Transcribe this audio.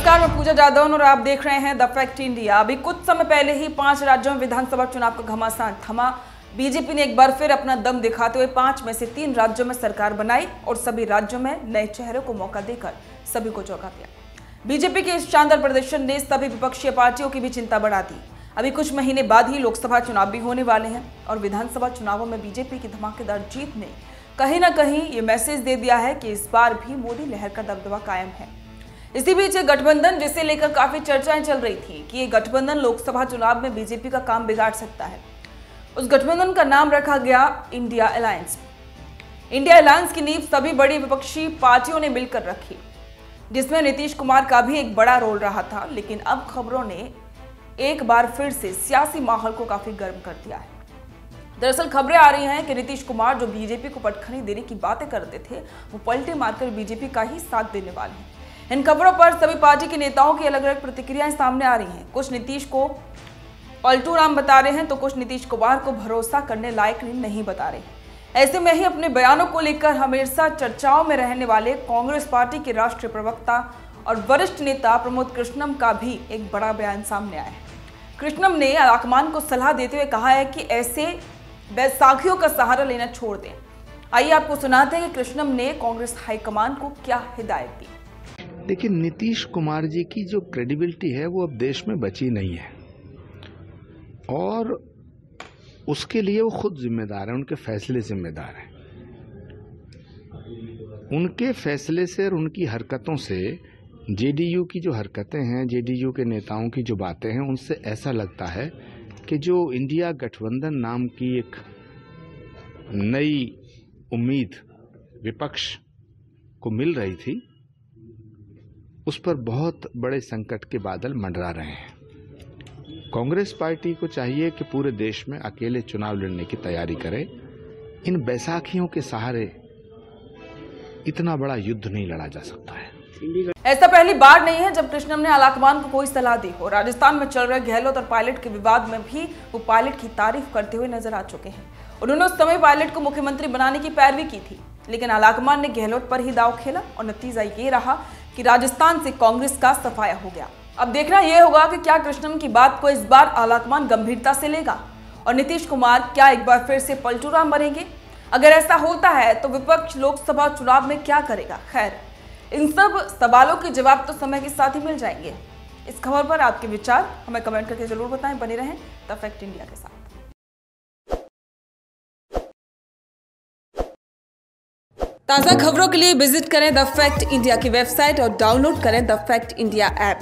नमस्कार, मैं पूजा जादव और आप देख रहे हैं द फैक्ट इंडिया। अभी कुछ समय पहले ही 5 राज्यों में विधानसभा चुनाव का घमासान थमा। बीजेपी ने एक बार फिर अपना दम दिखाते हुए 5 में से 3 राज्यों में सरकार बनाई और सभी राज्यों में नए चेहरों को मौका देकर सभी को चौंका दिया। बीजेपी के इस शानदार प्रदर्शन ने सभी विपक्षी पार्टियों की भी चिंता बढ़ा दी। अभी कुछ महीने बाद ही लोकसभा चुनाव भी होने वाले हैं और विधानसभा चुनावों में बीजेपी की धमाकेदार जीत ने कहीं ना कहीं ये मैसेज दे दिया है कि इस बार भी मोदी लहर का दबदबा कायम है। इसी बीच गठबंधन जिसे लेकर काफी चर्चाएं चल रही थी कि ये गठबंधन लोकसभा चुनाव में बीजेपी का काम बिगाड़ सकता है। उस गठबंधन का नाम रखा गया इंडिया अलायंस। इंडिया अलायंस की नींव सभी बड़ी विपक्षी पार्टियों ने मिलकर रखी, जिसमें नीतीश कुमार का भी एक बड़ा रोल रहा था। लेकिन अब खबरों ने एक बार फिर से सियासी माहौल को काफी गर्म कर दिया है। दरअसल खबरें आ रही हैं कि नीतीश कुमार जो बीजेपी को पटखनी देने की बातें करते थे, वो पलटे मारकर बीजेपी का ही साथ देने वाले हैं। इन खबरों पर सभी पार्टी के नेताओं की अलग अलग प्रतिक्रियाएं सामने आ रही हैं। कुछ नीतीश को पलटू राम बता रहे हैं तो कुछ नीतीश कुमार को भरोसा करने लायक नहीं बता रहे हैं। ऐसे में ही अपने बयानों को लेकर हमेशा चर्चाओं में रहने वाले कांग्रेस पार्टी के राष्ट्रीय प्रवक्ता और वरिष्ठ नेता प्रमोद कृष्णम का भी एक बड़ा बयान सामने आया है। कृष्णम ने आलाकमान को सलाह देते हुए कहा है कि ऐसे बैसाखियों का सहारा लेना छोड़ दें। आइए आपको सुनाते हैं कि कृष्णम ने कांग्रेस हाईकमान को क्या हिदायत दी। देखिए, नीतीश कुमार जी की जो क्रेडिबिलिटी है वो अब देश में बची नहीं है और उसके लिए वो खुद जिम्मेदार है, उनके फैसले जिम्मेदार हैं। उनके फैसले से और उनकी हरकतों से जेडीयू की जो हरकतें हैं, जेडीयू के नेताओं की जो बातें हैं, उनसे ऐसा लगता है कि जो इंडिया गठबंधन नाम की एक नई उम्मीद विपक्ष को मिल रही थी, उस पर बहुत बड़े संकट के बादल मंडरा रहे हैं। कांग्रेस पार्टी को चाहिए कि पूरे देश में अकेले चुनाव लड़ने की तैयारी करे। इन बैसाखियों के सहारे इतना बड़ा युद्ध नहीं लड़ा जा सकता है। ऐसा पहली बार नहीं है जब कृष्णम ने आलाकमान को कोई सलाह दी हो। राजस्थान में चल रहे गहलोत और पायलट के विवाद में भी वो पायलट की तारीफ करते हुए नजर आ चुके हैं। उन्होंने उस समय पायलट को मुख्यमंत्री बनाने की पैरवी की थी, लेकिन आलाकमान ने गहलोत पर ही दांव खेला और नतीजा ये रहा कि राजस्थान से कांग्रेस का सफाया हो गया। अब देखना यह होगा कि क्या कृष्णम की बात को इस बार आलाकमान गंभीरता से लेगा और नीतीश कुमार क्या एक बार फिर से पलटूराम बनेंगे। अगर ऐसा होता है तो विपक्ष लोकसभा चुनाव में क्या करेगा। खैर, इन सब सवालों के जवाब तो समय के साथ ही मिल जाएंगे। इस खबर पर आपके विचार हमें कमेंट करके जरूर बताएं। बने रहें द फैक्ट इंडिया के साथ। ताज़ा खबरों के लिए विजिट करें द फैक्ट इंडिया की वेबसाइट और डाउनलोड करें द फैक्ट इंडिया ऐप।